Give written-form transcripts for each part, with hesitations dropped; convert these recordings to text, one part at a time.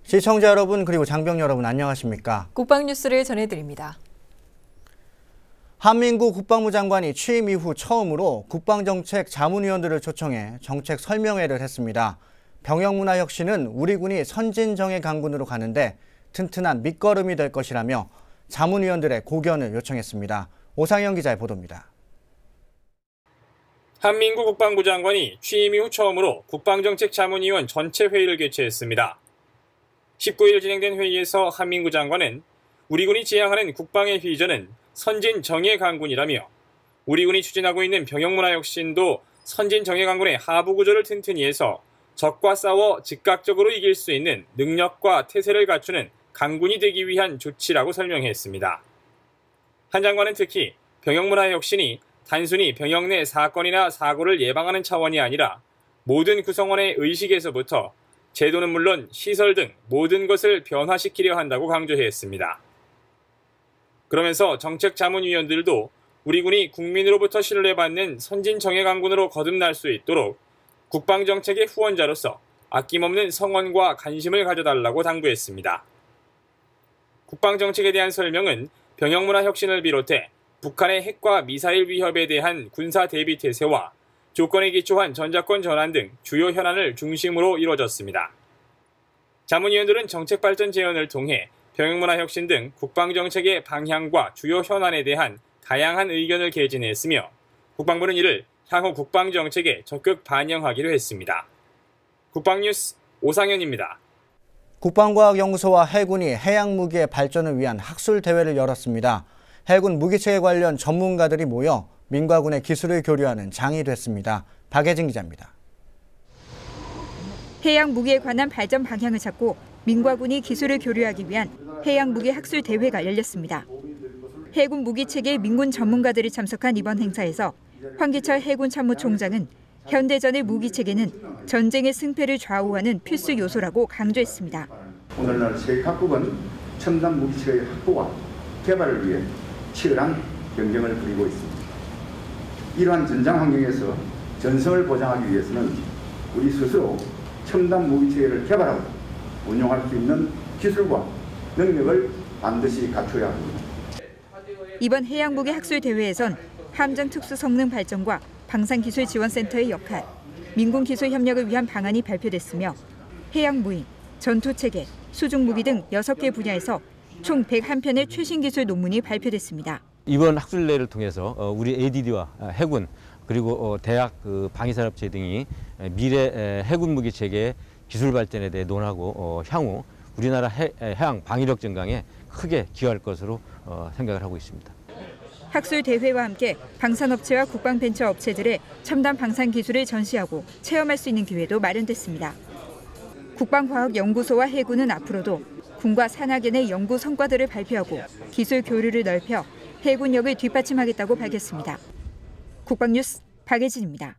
시청자 여러분 그리고 장병 여러분 안녕하십니까? 국방뉴스를 전해드립니다. 한민구 국방부 장관이 취임 이후 처음으로 국방정책 자문위원들을 초청해 정책 설명회를 했습니다. 병역문화혁신은 우리 군이 선진정예 강군으로 가는데 튼튼한 밑거름이 될 것이라며 자문위원들의 고견을 요청했습니다. 오상현 기자의 보도입니다. 한민구 국방부 장관이 취임 이후 처음으로 국방정책 자문위원 전체 회의를 개최했습니다. 19일 진행된 회의에서 한민구 장관은 우리 군이 지향하는 국방의 비전은 선진 정예 강군이라며 우리 군이 추진하고 있는 병역문화혁신도 선진 정예 강군의 하부 구조를 튼튼히 해서 적과 싸워 즉각적으로 이길 수 있는 능력과 태세를 갖추는 강군이 되기 위한 조치라고 설명했습니다. 한 장관은 특히 병역문화혁신이 단순히 병역 내 사건이나 사고를 예방하는 차원이 아니라 모든 구성원의 의식에서부터 제도는 물론 시설 등 모든 것을 변화시키려 한다고 강조했습니다. 그러면서 정책자문위원들도 우리 군이 국민으로부터 신뢰받는 선진정예 강군으로 거듭날 수 있도록 국방정책의 후원자로서 아낌없는 성원과 관심을 가져달라고 당부했습니다. 국방정책에 대한 설명은 병역문화혁신을 비롯해 북한의 핵과 미사일 위협에 대한 군사 대비 태세와 조건에 기초한 전자권 전환 등 주요 현안을 중심으로 이루어졌습니다. 자문위원들은 정책 발전 제언을 통해 병역문화혁신 등 국방정책의 방향과 주요 현안에 대한 다양한 의견을 개진했으며 국방부는 이를 향후 국방정책에 적극 반영하기로 했습니다. 국방뉴스 오상현입니다. 국방과학연구소와 해군이 해양무기의 발전을 위한 학술대회를 열었습니다. 해군 무기체계 관련 전문가들이 모여 민과 군의 기술을 교류하는 장이 됐습니다. 박예진 기자입니다. 해양 무기에 관한 발전 방향을 잡고 민과 군이 기술을 교류하기 위한 해양 무기 학술 대회가 열렸습니다. 해군 무기체계 민군 전문가들이 참석한 이번 행사에서 황기철 해군 참모총장은 현대전의 무기체계는 전쟁의 승패를 좌우하는 필수 요소라고 강조했습니다. 오늘날 세계 각국은 첨단 무기체계의 확보와 개발을 위해 치열한 경쟁을 벌이고 있습니다. 이러한 전장 환경에서 전성을 보장하기 위해서는 우리 스스로 첨단 무기체계를 개발하고 운용할 수 있는 기술과 능력을 반드시 갖춰야 합니다. 이번 해양무기 학술대회에선 함정 특수 성능 발전과 방산기술지원센터의 역할, 민군기술 협력을 위한 방안이 발표됐으며 해양무인, 전투체계, 수중무기 등 6개 분야에서 총 101편의 최신 기술 논문이 발표됐습니다. 이번 학술대회를 통해서 우리 ADD와 해군 그리고 대학 방위산업체 등이 미래 해군 무기 체계의 기술 발전에 대해 논하고 향후 우리나라 해양 방위력 증강에 크게 기여할 것으로 생각을 하고 있습니다. 학술 대회와 함께 방산업체와 국방벤처업체들의 첨단 방산 기술을 전시하고 체험할 수 있는 기회도 마련됐습니다. 국방과학연구소와 해군은 앞으로도 군과 산하계 내 연구 성과들을 발표하고 기술 교류를 넓혀 해군력을 뒷받침하겠다고 밝혔습니다. 국방뉴스 박예진입니다.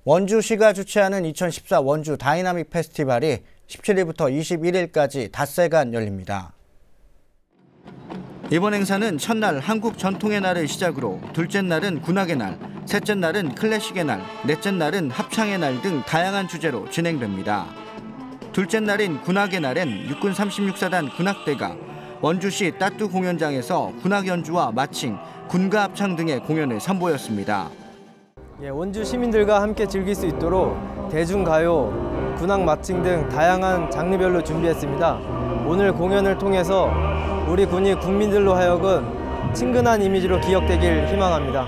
원주시가 주최하는 2014 원주 다이나믹 페스티벌이 17일부터 21일까지 닷새간 열립니다. 이번 행사는 첫날 한국 전통의 날을 시작으로 둘째 날은 군악의 날, 셋째 날은 클래식의 날, 넷째 날은 합창의 날 등 다양한 주제로 진행됩니다. 둘째 날인 군악의 날엔 육군 36사단 군악대가 원주시 따뚜 공연장에서 군악 연주와 마칭, 군가 합창 등의 공연을 선보였습니다. 원주 시민들과 함께 즐길 수 있도록 대중가요, 군악 마칭 등 다양한 장르별로 준비했습니다. 오늘 공연을 통해서 우리 군이 국민들로 하여금 친근한 이미지로 기억되길 희망합니다.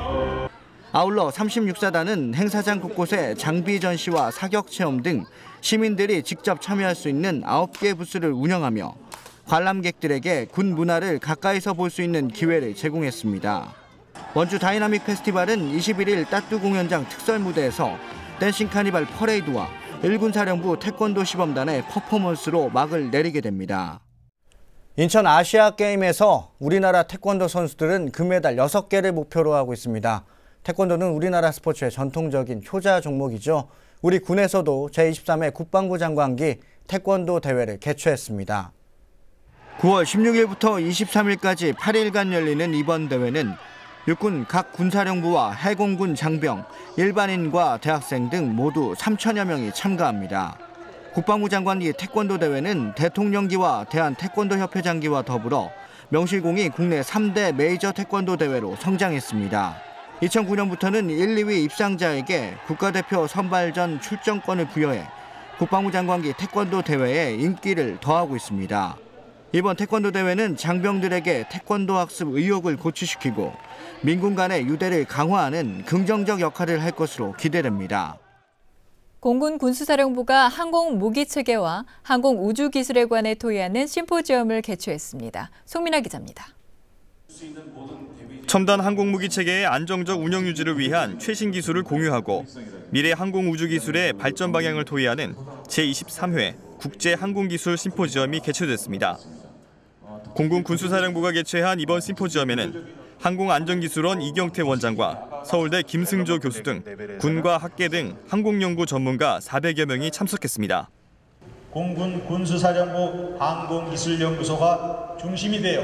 아울러 36사단은 행사장 곳곳에 장비 전시와 사격 체험 등 시민들이 직접 참여할 수 있는 9개 부스를 운영하며 관람객들에게 군 문화를 가까이서 볼 수 있는 기회를 제공했습니다. 원주 다이나믹 페스티벌은 21일 따뚜 공연장 특설 무대에서 댄싱 카니발 퍼레이드와 일군 사령부 태권도 시범단의 퍼포먼스로 막을 내리게 됩니다. 인천 아시아게임에서 우리나라 태권도 선수들은 금메달 6개를 목표로 하고 있습니다. 태권도는 우리나라 스포츠의 전통적인 효자 종목이죠. 우리 군에서도 제23회 국방부 장관기 태권도 대회를 개최했습니다. 9월 16일부터 23일까지 8일간 열리는 이번 대회는 육군 각 군사령부와 해공군 장병, 일반인과 대학생 등 모두 3천여 명이 참가합니다. 국방부 장관기 태권도 대회는 대통령기와 대한태권도협회장기와 더불어 명실공히 국내 3대 메이저 태권도 대회로 성장했습니다. 2009년부터는 1, 2위 입상자에게 국가대표 선발전 출전권을 부여해 국방부 장관기 태권도 대회에 인기를 더하고 있습니다. 이번 태권도 대회는 장병들에게 태권도 학습 의욕을 고취시키고 민군 간의 유대를 강화하는 긍정적 역할을 할 것으로 기대됩니다. 공군 군수사령부가 항공무기체계와 항공우주기술에 관해 토의하는 심포지엄을 개최했습니다. 송민아 기자입니다. 첨단 항공무기 체계의 안정적 운영 유지를 위한 최신 기술을 공유하고 미래 항공우주기술의 발전 방향을 토의하는 제23회 국제항공기술 심포지엄이 개최됐습니다. 공군 군수사령부가 개최한 이번 심포지엄에는 항공안전기술원 이경태 원장과 서울대 김승조 교수 등 군과 학계 등 항공연구 전문가 400여 명이 참석했습니다. 공군 군수사령부 항공기술연구소가 중심이 되어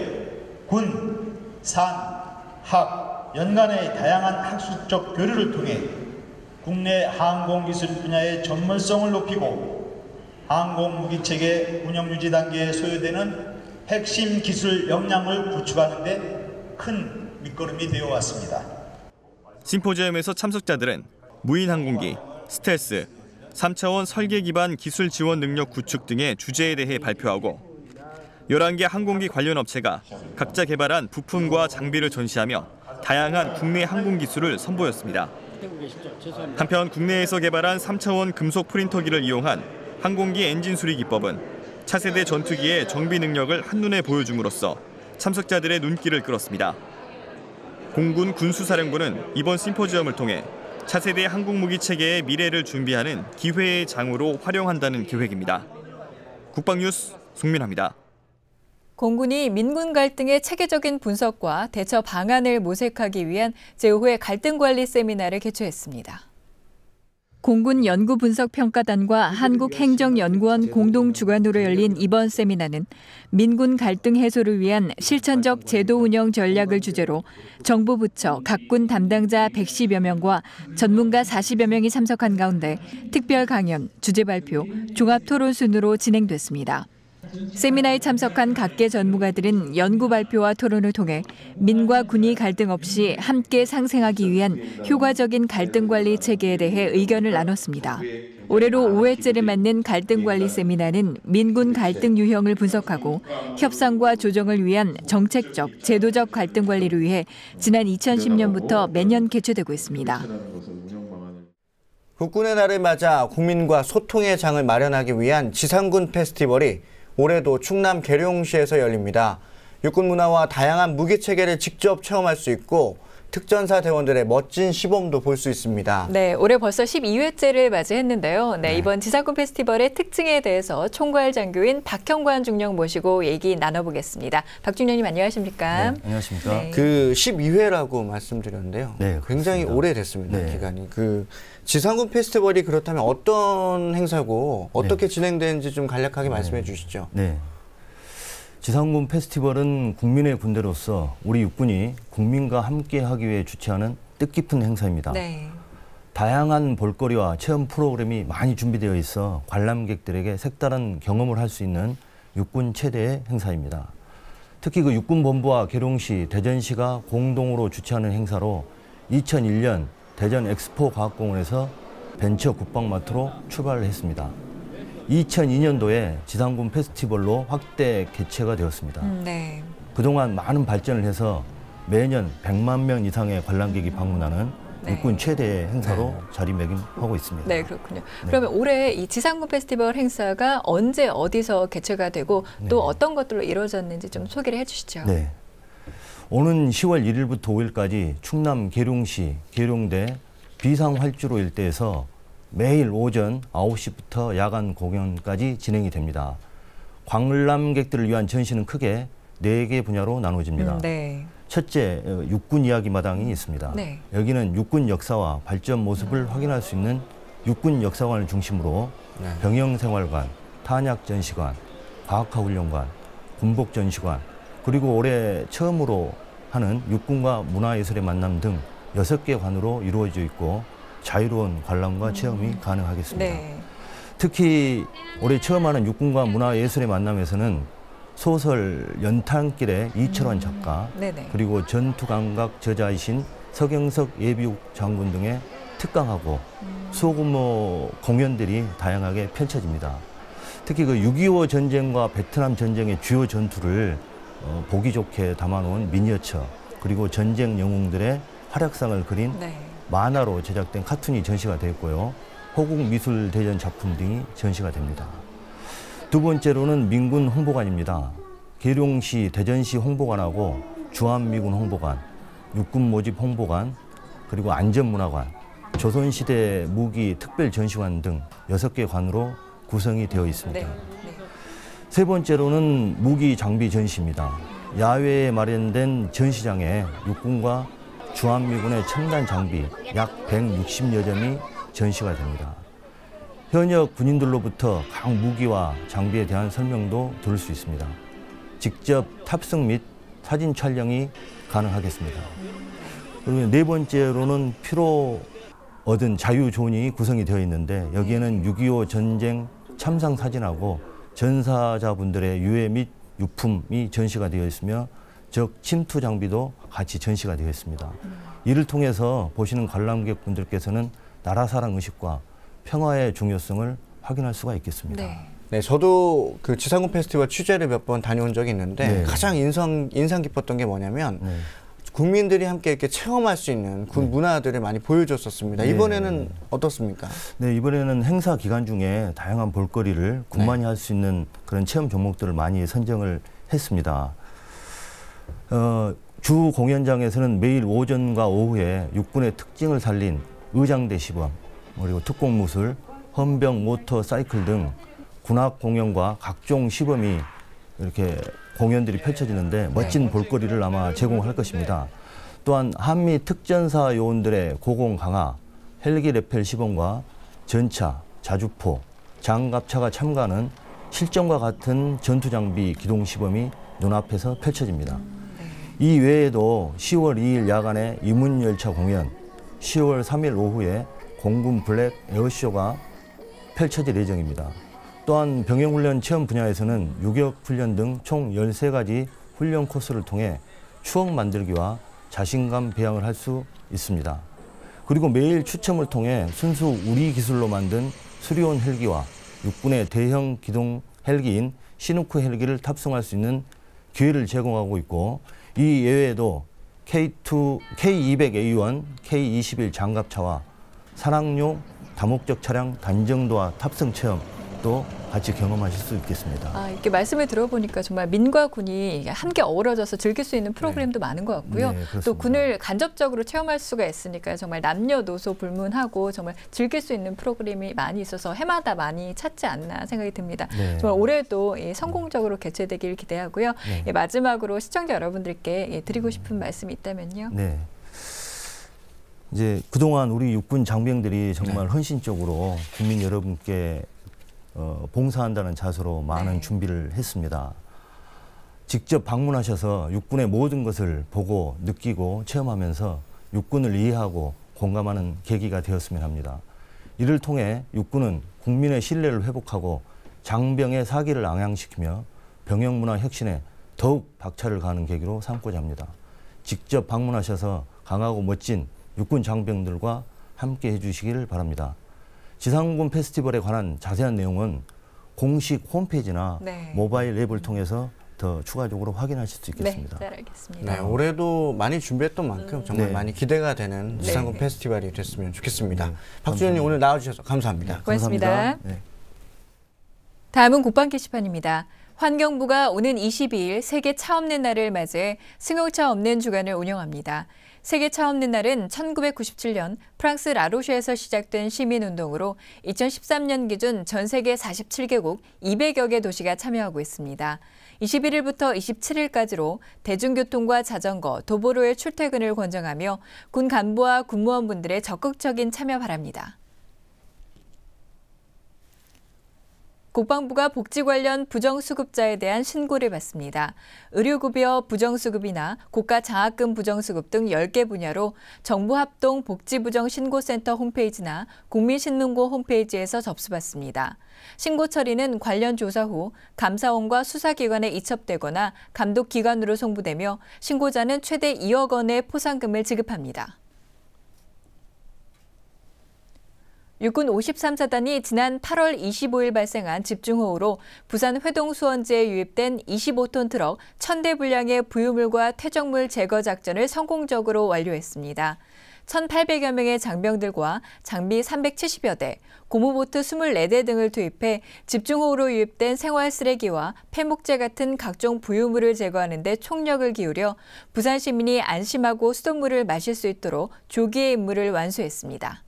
군, 산, 학, 연간의 다양한 학술적 교류를 통해 국내 항공기술 분야의 전문성을 높이고 항공무기체계 운영유지 단계에 소요되는 핵심 기술 역량을 구축하는 데 큰 밑거름이 되어 왔습니다. 심포지엄에서 참석자들은 무인항공기, 스텔스, 3차원 설계 기반 기술 지원 능력 구축 등의 주제에 대해 발표하고 11개 항공기 관련 업체가 각자 개발한 부품과 장비를 전시하며 다양한 국내 항공 기술을 선보였습니다. 한편 국내에서 개발한 3차원 금속 프린터기를 이용한 항공기 엔진 수리 기법은 차세대 전투기의 정비 능력을 한눈에 보여줌으로써 참석자들의 눈길을 끌었습니다. 공군 군수사령부는 이번 심포지엄을 통해 차세대 항공무기 체계의 미래를 준비하는 기회의 장으로 활용한다는 계획입니다. 국방뉴스 송민아입니다. 공군이 민군 갈등의 체계적인 분석과 대처 방안을 모색하기 위한 제5회 갈등관리 세미나를 개최했습니다. 공군 연구분석평가단과 한국행정연구원 공동 주관으로 열린 이번 세미나는 민군 갈등 해소를 위한 실천적 제도 운영 전략을 주제로 정부 부처 각군 담당자 110여 명과 전문가 40여 명이 참석한 가운데 특별 강연, 주제 발표, 종합 토론 순으로 진행됐습니다. 세미나에 참석한 각계 전문가들은 연구 발표와 토론을 통해 민과 군이 갈등 없이 함께 상생하기 위한 효과적인 갈등 관리 체계에 대해 의견을 나눴습니다. 올해로 5회째를 맞는 갈등 관리 세미나는 민군 갈등 유형을 분석하고 협상과 조정을 위한 정책적, 제도적 갈등 관리를 위해 지난 2010년부터 매년 개최되고 있습니다. 국군의 날을 맞아 국민과 소통의 장을 마련하기 위한 지상군 페스티벌이 올해도 충남 계룡시에서 열립니다. 육군 문화와 다양한 무기 체계를 직접 체험할 수 있고 특전사 대원들의 멋진 시범도 볼 수 있습니다. 네, 올해 벌써 12회째를 맞이했는데요. 네, 이번 지상군 페스티벌의 특징에 대해서 총괄 장교인 박형관 중령 모시고 얘기 나눠보겠습니다. 박 중령님 안녕하십니까? 네, 안녕하십니까? 네. 그 12회라고 말씀드렸는데요. 네, 굉장히 오래됐습니다. 네. 기간이. 그 지상군 페스티벌이 그렇다면 어떤 행사고 어떻게 진행되는지 좀 간략하게 말씀해 주시죠. 네. 지상군 페스티벌은 국민의 군대로서 우리 육군이 국민과 함께하기 위해 주최하는 뜻깊은 행사입니다. 네. 다양한 볼거리와 체험 프로그램이 많이 준비되어 있어 관람객들에게 색다른 경험을 할 수 있는 육군 최대의 행사입니다. 특히 그 육군본부와 계룡시, 대전시가 공동으로 주최하는 행사로 2001년 대전 엑스포 과학공원에서 벤처 국방마트로 출발을 했습니다. 2002년도에 지상군 페스티벌로 확대 개최가 되었습니다. 네. 그동안 많은 발전을 해서 매년 100만 명 이상의 관람객이 방문하는 육군 최대의 행사로 자리매김하고 있습니다. 네, 그렇군요. 그러면 올해 이 지상군 페스티벌 행사가 언제 어디서 개최가 되고 또 어떤 것들로 이루어졌는지 좀 소개를 해주시죠. 네. 오는 10월 1일부터 5일까지 충남 계룡시 계룡대 비상활주로 일대에서 매일 오전 9시부터 야간 공연까지 진행이 됩니다. 관람객들을 위한 전시는 크게 4개 분야로 나눠집니다. 네. 첫째, 육군 이야기 마당이 있습니다. 네. 여기는 육군 역사와 발전 모습을 확인할 수 있는 육군 역사관을 중심으로 병영생활관, 탄약전시관, 과학화훈련관, 군복전시관, 그리고 올해 처음으로 하는 육군과 문화예술의 만남 등 6개 관으로 이루어져 있고 자유로운 관람과 체험이 가능하겠습니다. 네. 특히 올해 처음 하는 육군과 문화예술의 만남에서는 소설 연탄길의 이철원 작가, 그리고 전투감각 저자이신 서경석 예비국 장군 등의 특강하고 소규모 공연들이 다양하게 펼쳐집니다. 특히 그 6.25 전쟁과 베트남 전쟁의 주요 전투를 보기 좋게 담아놓은 미니어처, 그리고 전쟁 영웅들의 활약상을 그린 만화로 제작된 카툰이 전시가 되었고요. 호국미술대전 작품 등이 전시가 됩니다. 두 번째로는 민군 홍보관입니다. 계룡시, 대전시 홍보관하고 주한미군 홍보관, 육군 모집 홍보관, 그리고 안전문화관, 조선시대 무기 특별전시관 등 6개 관으로 구성이 되어 있습니다. 세 번째로는 무기 장비 전시입니다. 야외에 마련된 전시장에 육군과 주한미군의 첨단 장비 약 160여 점이 전시가 됩니다. 현역 군인들로부터 각 무기와 장비에 대한 설명도 들을 수 있습니다. 직접 탑승 및 사진 촬영이 가능하겠습니다. 그리고 네 번째로는 피로 얻은 자유존이 구성이 되어 있는데 여기에는 6.25 전쟁 참상 사진하고 전사자분들의 유해 및 유품이 전시가 되어 있으며 적 침투 장비도 같이 전시가 되어 있습니다. 이를 통해서 보시는 관람객분들께서는 나라 사랑 의식과 평화의 중요성을 확인할 수가 있겠습니다. 네, 저도 그 지상군 페스티벌 취재를 몇 번 다녀온 적이 있는데 가장 인상 깊었던 게 뭐냐면 국민들이 함께 이렇게 체험할 수 있는 군 문화들을 많이 보여줬었습니다. 이번에는 어떻습니까? 네, 이번에는 행사 기간 중에 다양한 볼거리를 군만이 할 수 있는 그런 체험 종목들을 많이 선정을 했습니다. 주 공연장에서는 매일 오전과 오후에 육군의 특징을 살린 의장대 시범, 그리고 특공무술, 헌병 모터 사이클 등 군악 공연과 각종 시범이 이렇게 공연들이 펼쳐지는데 멋진 볼거리를 아마 제공할 것입니다. 또한 한미 특전사 요원들의 고공 강화, 헬기 레펠 시범과 전차, 자주포, 장갑차가 참가하는 실전과 같은 전투장비 기동 시범이 눈앞에서 펼쳐집니다. 이 외에도 10월 2일 야간에 이문열차 공연, 10월 3일 오후에 공군 블랙 에어쇼가 펼쳐질 예정입니다. 또한 병영훈련 체험 분야에서는 유격훈련 등 총 13가지 훈련 코스를 통해 추억 만들기와 자신감 배양을 할 수 있습니다. 그리고 매일 추첨을 통해 순수 우리 기술로 만든 수리온 헬기와 육군의 대형 기동 헬기인 시누크 헬기를 탑승할 수 있는 기회를 제공하고 있고, 이 예외에도 K200A1, K21 장갑차와 산악용 다목적 차량 단정도와 탑승 체험도 같이 경험하실 수 있겠습니다. 이렇게 말씀을 들어보니까 정말 민과 군이 함께 어우러져서 즐길 수 있는 프로그램도 많은 것 같고요. 또 군을 간접적으로 체험할 수가 있으니까 정말 남녀노소 불문하고 정말 즐길 수 있는 프로그램이 많이 있어서 해마다 많이 찾지 않나 생각이 듭니다. 정말 올해도 성공적으로 개최되길 기대하고요. 마지막으로 시청자 여러분들께 드리고 싶은 말씀이 있다면요. 네. 이제 그동안 우리 육군 장병들이 정말 헌신적으로 국민 여러분께 봉사한다는 자세로 많은 준비를 했습니다. 직접 방문하셔서 육군의 모든 것을 보고 느끼고 체험하면서 육군을 이해하고 공감하는 계기가 되었으면 합니다. 이를 통해 육군은 국민의 신뢰를 회복하고 장병의 사기를 앙양시키며 병영문화 혁신에 더욱 박차를 가하는 계기로 삼고자 합니다. 직접 방문하셔서 강하고 멋진 육군 장병들과 함께 해주시기를 바랍니다. 지상군 페스티벌에 관한 자세한 내용은 공식 홈페이지나 모바일 앱을 통해서 더 추가적으로 확인하실 수 있겠습니다. 잘 알겠습니다. 네, 올해도 많이 준비했던 만큼 정말 많이 기대가 되는 지상군 페스티벌이 됐으면 좋겠습니다. 박수현님 오늘 나와주셔서 감사합니다. 고맙습니다. 감사합니다. 다음은 국방 게시판입니다. 환경부가 오는 22일 세계 차 없는 날을 맞이해 승용차 없는 주간을 운영합니다. 세계 차 없는 날은 1997년 프랑스 라로슈에서 시작된 시민운동으로 2013년 기준 전 세계 47개국 200여 개 도시가 참여하고 있습니다. 21일부터 27일까지로 대중교통과 자전거, 도보로의 출퇴근을 권장하며 군 간부와 군무원분들의 적극적인 참여 바랍니다. 국방부가 복지 관련 부정수급자에 대한 신고를 받습니다. 의료급여 부정수급이나 고가장학금 부정수급 등 10개 분야로 정부합동 복지부정신고센터 홈페이지나 국민신문고 홈페이지에서 접수받습니다. 신고 처리는 관련 조사 후 감사원과 수사기관에 이첩되거나 감독기관으로 송부되며 신고자는 최대 2억 원의 포상금을 지급합니다. 육군 53사단이 지난 8월 25일 발생한 집중호우로 부산 회동수원지에 유입된 25톤 트럭 1,000대 분량의 부유물과 퇴적물 제거 작전을 성공적으로 완료했습니다. 1,800여 명의 장병들과 장비 370여 대, 고무보트 24대 등을 투입해 집중호우로 유입된 생활 쓰레기와 폐목재 같은 각종 부유물을 제거하는 데 총력을 기울여 부산 시민이 안심하고 수돗물을 마실 수 있도록 조기의 임무를 완수했습니다.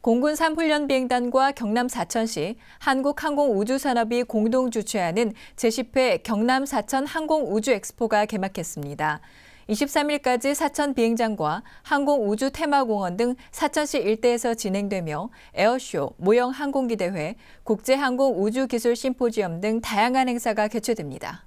공군 3훈련 비행단과 경남 사천시 한국항공우주산업이 공동 주최하는 제10회 경남 사천 항공우주엑스포가 개막했습니다. 23일까지 사천 비행장과 항공우주 테마공원 등 사천시 일대에서 진행되며 에어쇼, 모형 항공기 대회, 국제항공우주기술 심포지엄 등 다양한 행사가 개최됩니다.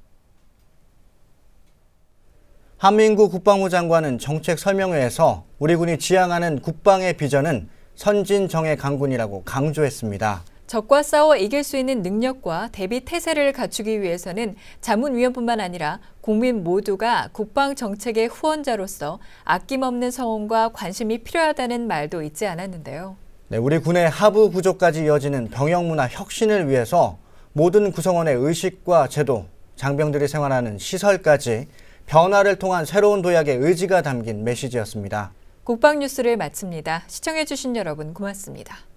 한민구 국방부 장관은 정책 설명회에서 우리 군이 지향하는 국방의 비전은 선진 정예 강군이라고 강조했습니다. 적과 싸워 이길 수 있는 능력과 대비 태세를 갖추기 위해서는 자문위원뿐만 아니라 국민 모두가 국방 정책의 후원자로서 아낌없는 성원과 관심이 필요하다는 말도 잊지 않았는데요. 네, 우리 군의 하부 구조까지 이어지는 병영문화 혁신을 위해서 모든 구성원의 의식과 제도, 장병들이 생활하는 시설까지 변화를 통한 새로운 도약의 의지가 담긴 메시지였습니다. 국방뉴스를 마칩니다. 시청해주신 여러분 고맙습니다.